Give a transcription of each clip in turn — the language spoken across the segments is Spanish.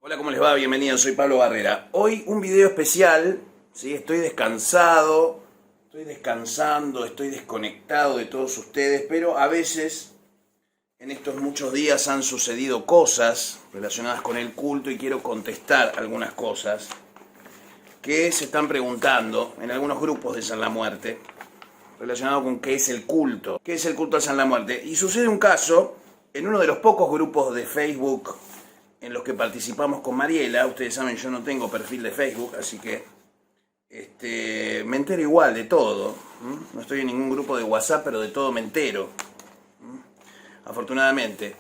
Hola, ¿cómo les va? Bienvenidos, soy Pablo Barrera. Hoy un video especial, ¿sí? Estoy descansando, estoy desconectado de todos ustedes, pero a veces en estos muchos días han sucedido cosas relacionadas con el culto y quiero contestar algunas cosas que se están preguntando en algunos grupos de San la Muerte relacionado con qué es el culto. ¿Qué es el culto a San la Muerte? Y sucede un caso en uno de los pocos grupos de Facebook en los que participamos con Mariela. Ustedes saben, yo no tengo perfil de Facebook, así que me entero igual de todo. No estoy en ningún grupo de WhatsApp, pero de todo me entero, afortunadamente.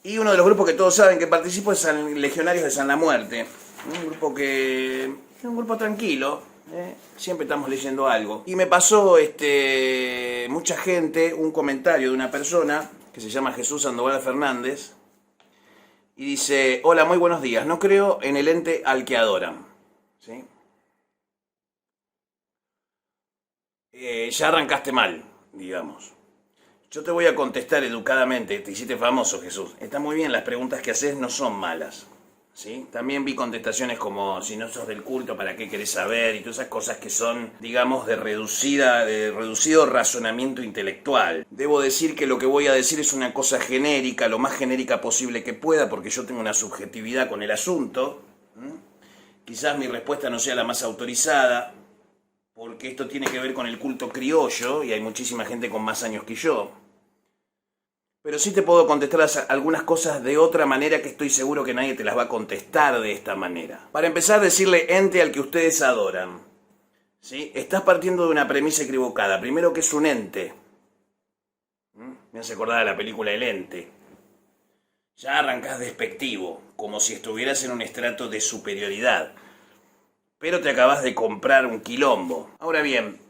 Y uno de los grupos que todos saben que participo es Legionarios de San la Muerte. Un grupo que es un grupo tranquilo, siempre estamos leyendo algo. Y me pasó mucha gente un comentario de una persona que se llama Jesús Sandoval Fernández. Y dice: hola, muy buenos días, no creo en el ente al que adoran. ¿Sí? Ya arrancaste mal, digamos. Yo te voy a contestar educadamente. Te hiciste famoso, Jesús. Está muy bien, las preguntas que haces no son malas, ¿sí? También vi contestaciones como: si no sos del culto, ¿para qué querés saber? Y todas esas cosas que son, digamos, de reducido razonamiento intelectual. Debo decir que lo que voy a decir es una cosa genérica, lo más genérica posible que pueda, porque yo tengo una subjetividad con el asunto. Quizás mi respuesta no sea la más autorizada, porque esto tiene que ver con el culto criollo y hay muchísima gente con más años que yo. Pero sí te puedo contestar algunas cosas de otra manera que estoy seguro que nadie te las va a contestar de esta manera. Para empezar, decirle ente al que ustedes adoran, ¿sí? Estás partiendo de una premisa equivocada. Primero, que es un ente. Me hace acordar de la película El Ente. Ya arrancás despectivo, como si estuvieras en un estrato de superioridad. Pero te acabas de comprar un quilombo. Ahora bien,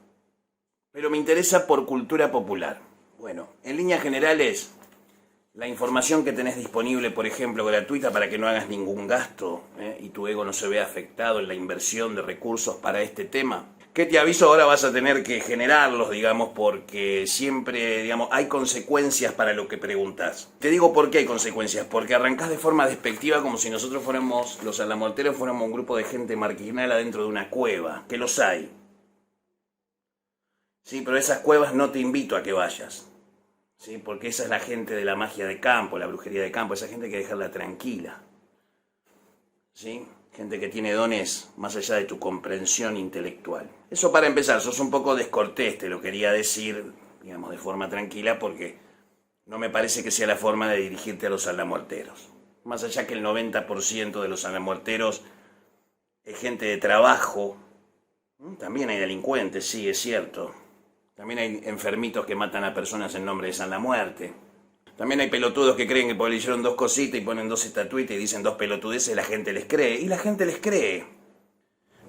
pero me interesa por cultura popular. Bueno, en líneas generales, la información que tenés disponible, por ejemplo, gratuita para que no hagas ningún gasto y tu ego no se vea afectado en la inversión de recursos para este tema, que te aviso ahora vas a tener que generarlos, digamos, porque siempre, digamos, hay consecuencias para lo que preguntas. Te digo por qué hay consecuencias, porque arrancás de forma despectiva como si nosotros fuéramos, los sanlamorteros, fuéramos un grupo de gente marginal adentro de una cueva, que los hay. Sí, pero esas cuevas no te invito a que vayas. ¿Sí? Porque esa es la gente de la magia de campo, la brujería de campo, esa gente hay que dejarla tranquila. ¿Sí? Gente que tiene dones más allá de tu comprensión intelectual. Eso para empezar. Sos un poco descortés, te lo quería decir, digamos, de forma tranquila, porque no me parece que sea la forma de dirigirte a los sanlamorteros. Más allá que el 90% de los sanlamorteros es gente de trabajo. También hay delincuentes, sí, es cierto. También hay enfermitos que matan a personas en nombre de San la Muerte. También hay pelotudos que creen que porque le hicieron dos cositas y ponen dos estatuitas y dicen dos pelotudeces, la gente les cree. Y la gente les cree.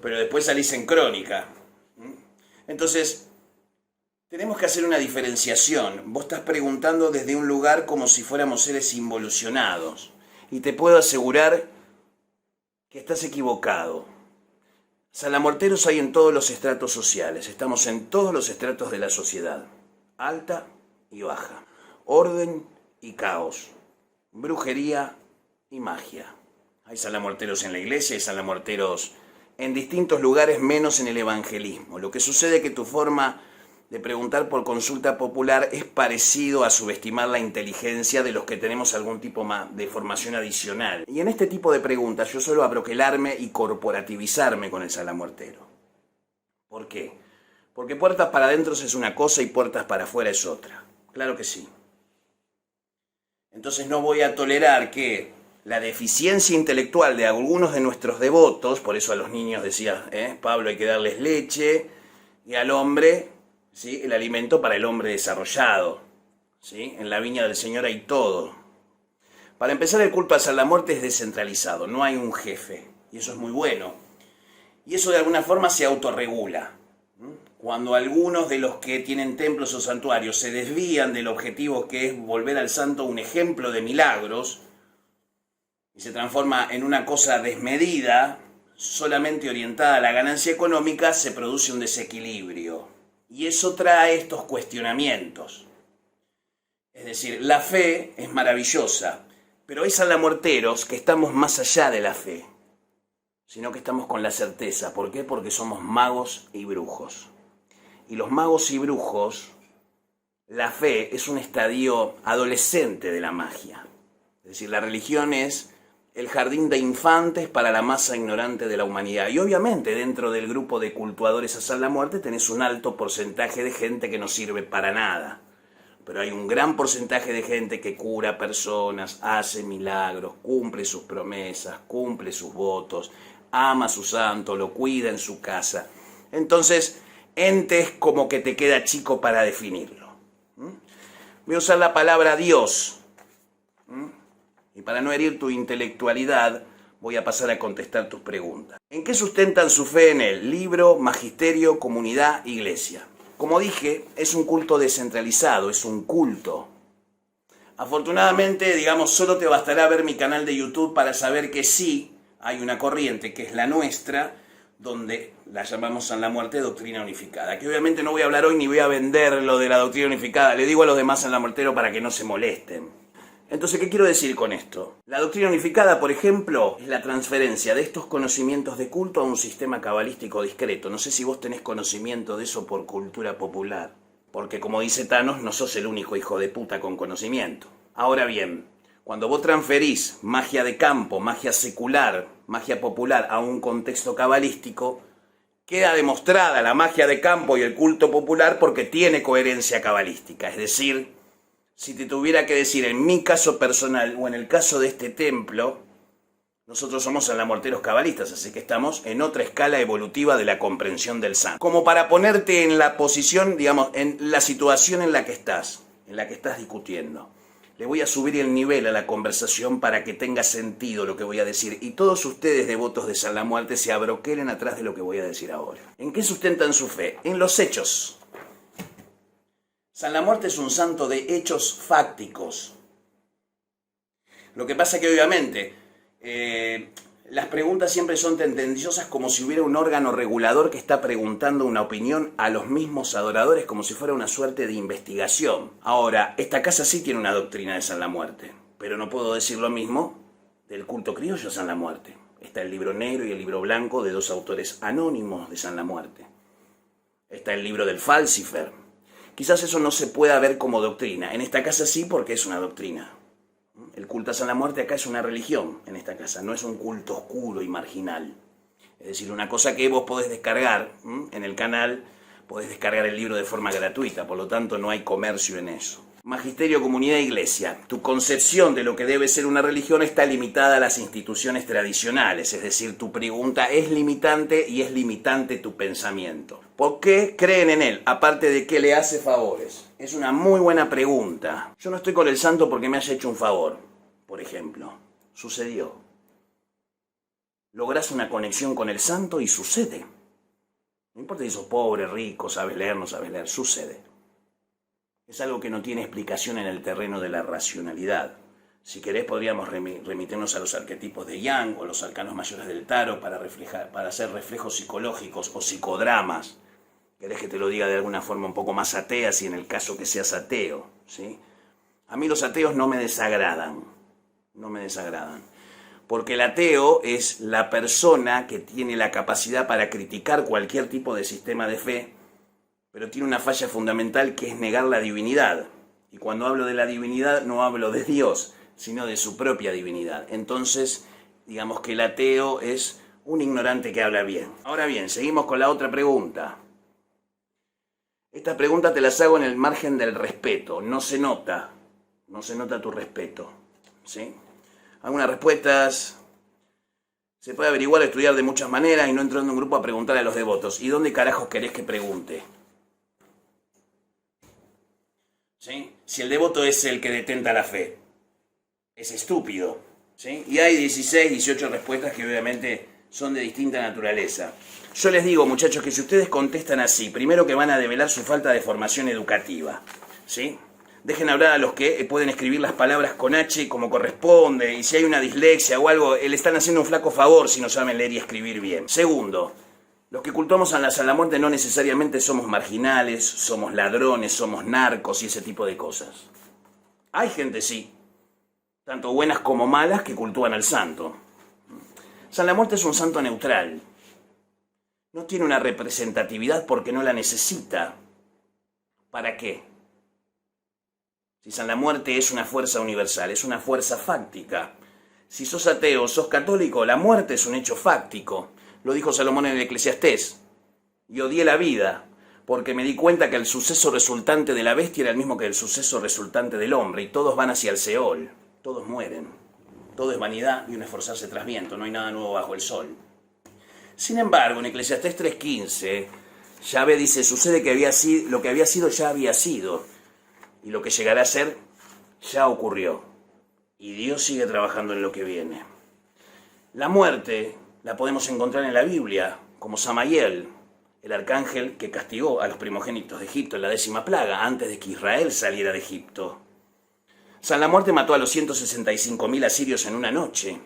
Pero después salís en crónica. Entonces, tenemos que hacer una diferenciación. Vos estás preguntando desde un lugar como si fuéramos seres involucionados. Y te puedo asegurar que estás equivocado. Sanlamorteros hay en todos los estratos sociales, estamos en todos los estratos de la sociedad, alta y baja, orden y caos, brujería y magia. Hay sanlamorteros en la iglesia, hay sanlamorteros en distintos lugares, menos en el evangelismo. Lo que sucede es que tu forma de preguntar por consulta popular es parecido a subestimar la inteligencia de los que tenemos algún tipo de formación adicional. Y en este tipo de preguntas yo suelo abroquelarme y corporativizarme con el sanlamortero. ¿Por qué? Porque puertas para adentro es una cosa y puertas para afuera es otra. Claro que sí. Entonces no voy a tolerar que la deficiencia intelectual de algunos de nuestros devotos, por eso a los niños decía, Pablo, hay que darles leche, y al hombre, ¿sí?, el alimento para el hombre desarrollado. ¿Sí? En la viña del Señor hay todo. Para empezar, el culto a San la Muerte es descentralizado, no hay un jefe, y eso es muy bueno. Y eso de alguna forma se autorregula. Cuando algunos de los que tienen templos o santuarios se desvían del objetivo que es volver al santo un ejemplo de milagros, y se transforma en una cosa desmedida, solamente orientada a la ganancia económica, se produce un desequilibrio. Y eso trae estos cuestionamientos. Es decir, la fe es maravillosa, Pero hay salamuerteros que estamos más allá de la fe, sino que estamos con la certeza. ¿Por qué? Porque somos magos y brujos. Y los magos y brujos, la fe es un estadio adolescente de la magia. Es decir, la religión es el jardín de infantes para la masa ignorante de la humanidad. Y obviamente dentro del grupo de cultuadores a San la Muerte tenés un alto porcentaje de gente que no sirve para nada. Pero hay un gran porcentaje de gente que cura personas, hace milagros, cumple sus promesas, cumple sus votos, ama a su santo, lo cuida en su casa. Entonces, entes como que te queda chico para definirlo. Voy a usar la palabra Dios. Y para no herir tu intelectualidad, voy a pasar a contestar tus preguntas. ¿En qué sustentan su fe en él? Libro, magisterio, comunidad, iglesia. Como dije, es un culto descentralizado, es un culto. Afortunadamente, digamos, solo te bastará ver mi canal de YouTube para saber que sí hay una corriente, que es la nuestra, donde la llamamos San la Muerte Doctrina Unificada. Que obviamente no voy a hablar hoy ni voy a vender lo de la Doctrina Unificada. Le digo a los demás San la Muertero para que no se molesten. Entonces, ¿qué quiero decir con esto? La Doctrina Unificada, por ejemplo, es la transferencia de estos conocimientos de culto a un sistema cabalístico discreto. No sé si vos tenés conocimiento de eso por cultura popular. Porque, como dice Thanos, no sos el único hijo de puta con conocimiento. Ahora bien, cuando vos transferís magia de campo, magia secular, magia popular a un contexto cabalístico, queda demostrada la magia de campo y el culto popular porque tiene coherencia cabalística. Es decir, si te tuviera que decir en mi caso personal o en el caso de este templo, nosotros somos sanlamuerteros cabalistas, así que estamos en otra escala evolutiva de la comprensión del santo. Como para ponerte en la posición, digamos, en la situación en la que estás discutiendo. Le voy a subir el nivel a la conversación para que tenga sentido lo que voy a decir. Y todos ustedes devotos de San la Muerte se abroquelen atrás de lo que voy a decir ahora. ¿En qué sustentan su fe? En los hechos. San la Muerte es un santo de hechos fácticos. Lo que pasa es que obviamente las preguntas siempre son tendenciosas como si hubiera un órgano regulador que está preguntando una opinión a los mismos adoradores como si fuera una suerte de investigación. Ahora, esta casa sí tiene una doctrina de San la Muerte, pero no puedo decir lo mismo del culto criollo a San la Muerte. Está el libro negro y el libro blanco de dos autores anónimos de San la Muerte. Está el libro del Falcifer. Quizás eso no se pueda ver como doctrina. En esta casa sí, porque es una doctrina. El culto a San la Muerte acá es una religión, en esta casa. No es un culto oscuro y marginal. Es decir, una cosa que vos podés descargar en el canal, podés descargar el libro de forma gratuita. Por lo tanto, no hay comercio en eso. Magisterio, comunidad, iglesia. Tu concepción de lo que debe ser una religión está limitada a las instituciones tradicionales. Es decir, tu pregunta es limitante y es limitante tu pensamiento. ¿Por qué creen en él? Aparte de que le hace favores. Es una muy buena pregunta. Yo no estoy con el santo porque me haya hecho un favor, por ejemplo. Sucedió. Lográs una conexión con el santo y sucede. No importa si sos pobre, rico, sabes leer, no sabes leer. Sucede. Es algo que no tiene explicación en el terreno de la racionalidad. Si querés podríamos remitirnos a los arquetipos de Jung o los arcanos mayores del tarot para hacer reflejos psicológicos o psicodramas. Querés que te lo diga de alguna forma un poco más atea, si en el caso que seas ateo, ¿sí? A mí los ateos no me desagradan. No me desagradan. Porque el ateo es la persona que tiene la capacidad para criticar cualquier tipo de sistema de fe, pero tiene una falla fundamental que es negar la divinidad. Y cuando hablo de la divinidad no hablo de Dios, sino de su propia divinidad. Entonces, digamos que el ateo es un ignorante que habla bien. Ahora bien, seguimos con la otra pregunta. Esta pregunta te las hago en el margen del respeto. No se nota tu respeto, ¿sí? Algunas respuestas se puede averiguar o estudiar de muchas maneras y no entrando en un grupo a preguntar a los devotos. ¿Y dónde carajos querés que pregunte? ¿Sí? Si el devoto es el que detenta la fe, es estúpido, ¿sí? Y hay 16, 18 respuestas que obviamente son de distinta naturaleza. Yo les digo, muchachos, que si ustedes contestan así, primero que van a develar su falta de formación educativa, ¿sí? Dejen hablar a los que pueden escribir las palabras con H como corresponde, y si hay una dislexia o algo, le están haciendo un flaco favor si no saben leer y escribir bien. Segundo, los que cultuamos a la San la Muerte no necesariamente somos marginales, somos ladrones, somos narcos y ese tipo de cosas. Hay gente, sí, tanto buenas como malas, que cultúan al santo. San La Muerte es un santo neutral. No tiene una representatividad porque no la necesita. ¿Para qué? Si San La Muerte es una fuerza universal, es una fuerza fáctica. Si sos ateo o sos católico, la muerte es un hecho fáctico. Lo dijo Salomón en el Eclesiastés. Y odié la vida, porque me di cuenta que el suceso resultante de la bestia era el mismo que el suceso resultante del hombre, y todos van hacia el Seol, todos mueren. Todo es vanidad y un esforzarse tras viento, no hay nada nuevo bajo el sol. Sin embargo, en Eclesiastés 3:15, Yahvé dice, sucede que lo que había sido ya había sido, y lo que llegará a ser ya ocurrió. Y Dios sigue trabajando en lo que viene. La muerte la podemos encontrar en la Biblia, como Samael, el arcángel que castigó a los primogénitos de Egipto en la 10ª plaga, antes de que Israel saliera de Egipto. San La Muerte mató a los 165.000 asirios en una noche,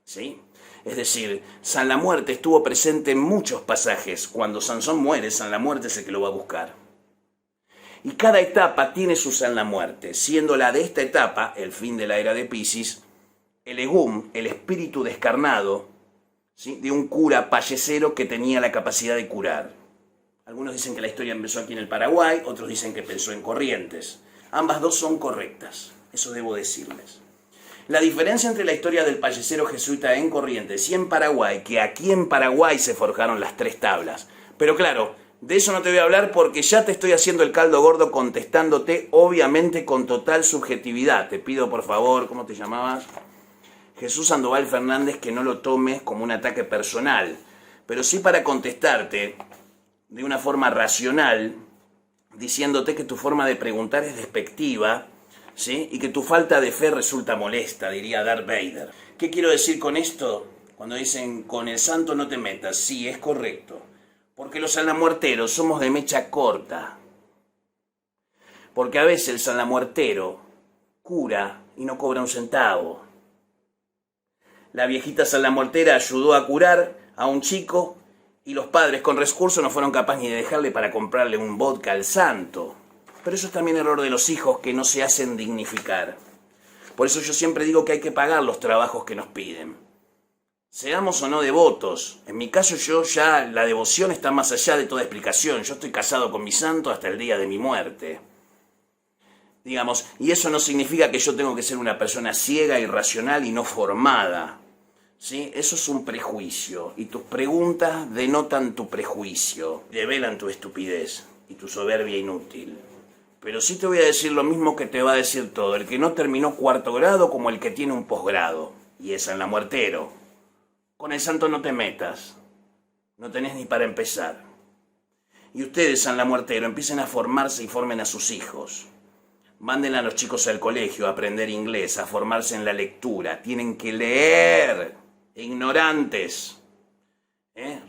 ¿sí? Es decir, San La Muerte estuvo presente en muchos pasajes. Cuando Sansón muere, San La Muerte es el que lo va a buscar. Y cada etapa tiene su San La Muerte, siendo la de esta etapa, el fin de la era de Piscis, el egum, el espíritu descarnado, ¿sí?, de un cura payesero que tenía la capacidad de curar. Algunos dicen que la historia empezó aquí en el Paraguay, otros dicen que empezó en Corrientes. Ambas dos son correctas, eso debo decirles. La diferencia entre la historia del payesero jesuita en Corrientes y en Paraguay, que aquí en Paraguay se forjaron las 3 tablas. Pero claro, de eso no te voy a hablar porque ya te estoy haciendo el caldo gordo contestándote, obviamente con total subjetividad. Te pido por favor, ¿cómo te llamabas? Jesús Sandoval Fernández, que no lo tomes como un ataque personal, pero sí para contestarte de una forma racional, diciéndote que tu forma de preguntar es despectiva, ¿sí?, y que tu falta de fe resulta molesta, diría Darth Vader. ¿Qué quiero decir con esto? Cuando dicen, con el santo no te metas, sí, es correcto, porque los sanlamuerteros somos de mecha corta, porque a veces el sanlamuertero cura y no cobra un centavo. La viejita sanlamuertera ayudó a curar a un chico y los padres con recursos no fueron capaces ni de dejarle para comprarle un vodka al santo. Pero eso es también error de los hijos, que no se hacen dignificar. Por eso yo siempre digo que hay que pagar los trabajos que nos piden. Seamos o no devotos. En mi caso yo ya la devoción está más allá de toda explicación. Yo estoy casado con mi santo hasta el día de mi muerte. Digamos, y eso no significa que yo tengo que ser una persona ciega, irracional y no formada. ¿Sí? Eso es un prejuicio. Y tus preguntas denotan tu prejuicio. Develan tu estupidez y tu soberbia inútil. Pero sí te voy a decir lo mismo que te va a decir todo. El que no terminó 4º grado como el que tiene un posgrado. Y es sanlamuertero. Con el santo no te metas. No tenés ni para empezar. Y ustedes, sanlamuertero, empiecen a formarse y formen a sus hijos. Manden a los chicos al colegio a aprender inglés, a formarse en la lectura. Tienen que leer, ignorantes.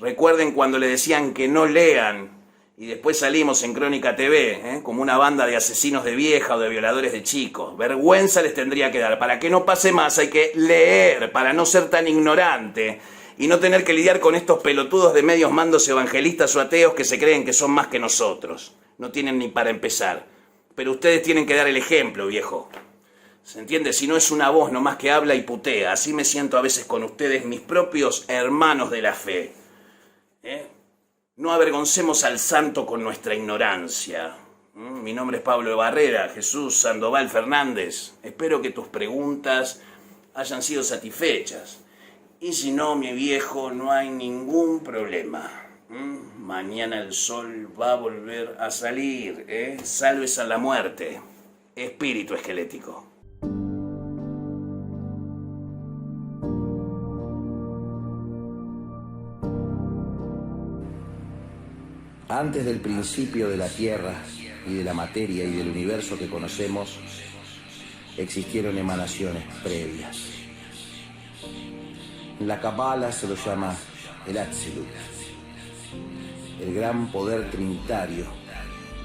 Recuerden cuando le decían que no lean y después salimos en Crónica TV, como una banda de asesinos de vieja o de violadores de chicos. Vergüenza les tendría que dar. Para que no pase más hay que leer, para no ser tan ignorante y no tener que lidiar con estos pelotudos de medios mandos evangelistas o ateos que se creen que son más que nosotros. No tienen ni para empezar. Pero ustedes tienen que dar el ejemplo, viejo. ¿Se entiende? Si no es una voz nomás que habla y putea. Así me siento a veces con ustedes, mis propios hermanos de la fe. No avergoncemos al santo con nuestra ignorancia. Mi nombre es Pablo de Barrera, Jesús Sandoval Fernández. Espero que tus preguntas hayan sido satisfechas. Y si no, mi viejo, no hay ningún problema. Mañana el sol va a volver a salir, Salves a la muerte, espíritu esquelético. Antes del principio de la tierra y de la materia y del universo que conocemos, existieron emanaciones previas. En la Kabbalah se lo llama el Atzilut, el gran poder trinitario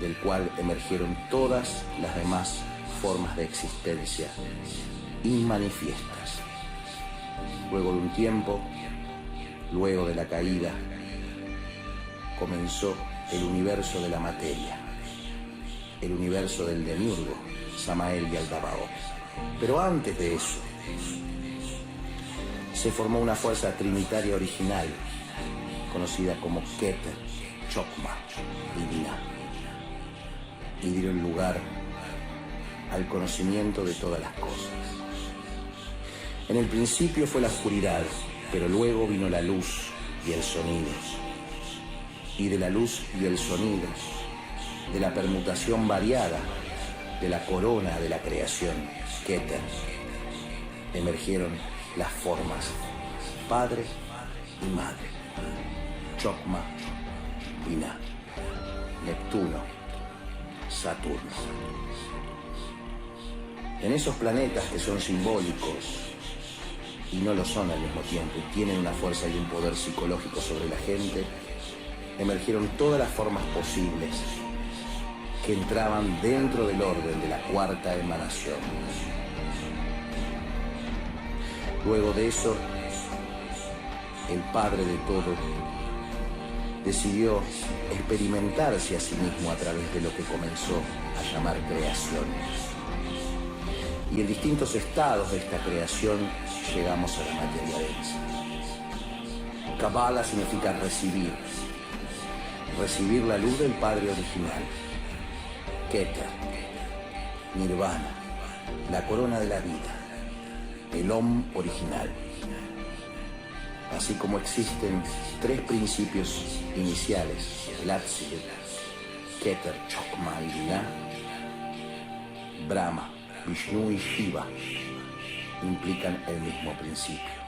del cual emergieron todas las demás formas de existencia inmanifiestas. Luego de un tiempo, luego de la caída, comenzó el universo de la materia, el universo del demiurgo, Samael Yaldabaoth. Pero antes de eso, se formó una fuerza trinitaria original, conocida como Keter, Chokmah y Binah, y dieron lugar al conocimiento de todas las cosas. En el principio fue la oscuridad, pero luego vino la luz y el sonido. Y de la luz y el sonido, de la permutación variada de la corona de la creación, Keter, emergieron las formas padre y madre, Chokmah, Binah, Neptuno, Saturno. En esos planetas que son simbólicos y no lo son al mismo tiempo, y tienen una fuerza y un poder psicológico sobre la gente, emergieron todas las formas posibles que entraban dentro del orden de la cuarta emanación. Luego de eso, el Padre de todo decidió experimentarse a sí mismo a través de lo que comenzó a llamar creación. Y en distintos estados de esta creación llegamos a la materia densa. Kabbalah significa recibir la luz del Padre original. Keter, Nirvana, la corona de la vida, el Om original. Así como existen tres principios iniciales, el Atzilut, Keter, Chokmah y Binah, Brahma, Vishnu y Shiva implican el mismo principio.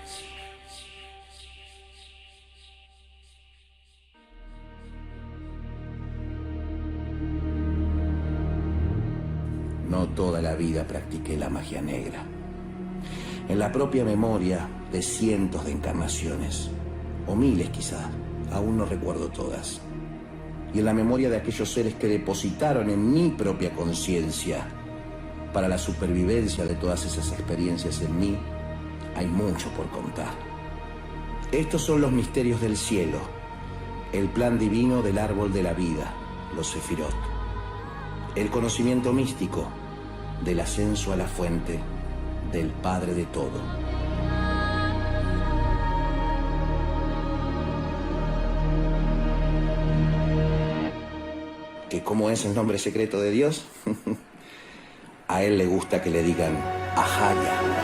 No toda la vida practiqué la magia negra. En la propia memoria de cientos de encarnaciones, o miles quizás, aún no recuerdo todas. Y en la memoria de aquellos seres que depositaron en mi propia conciencia para la supervivencia de todas esas experiencias en mí, hay mucho por contar. Estos son los misterios del cielo, el plan divino del árbol de la vida, los Sefirot, el conocimiento místico del ascenso a la fuente del Padre de todo. ¿Que cómo es el nombre secreto de Dios? A él le gusta que le digan Ahaya.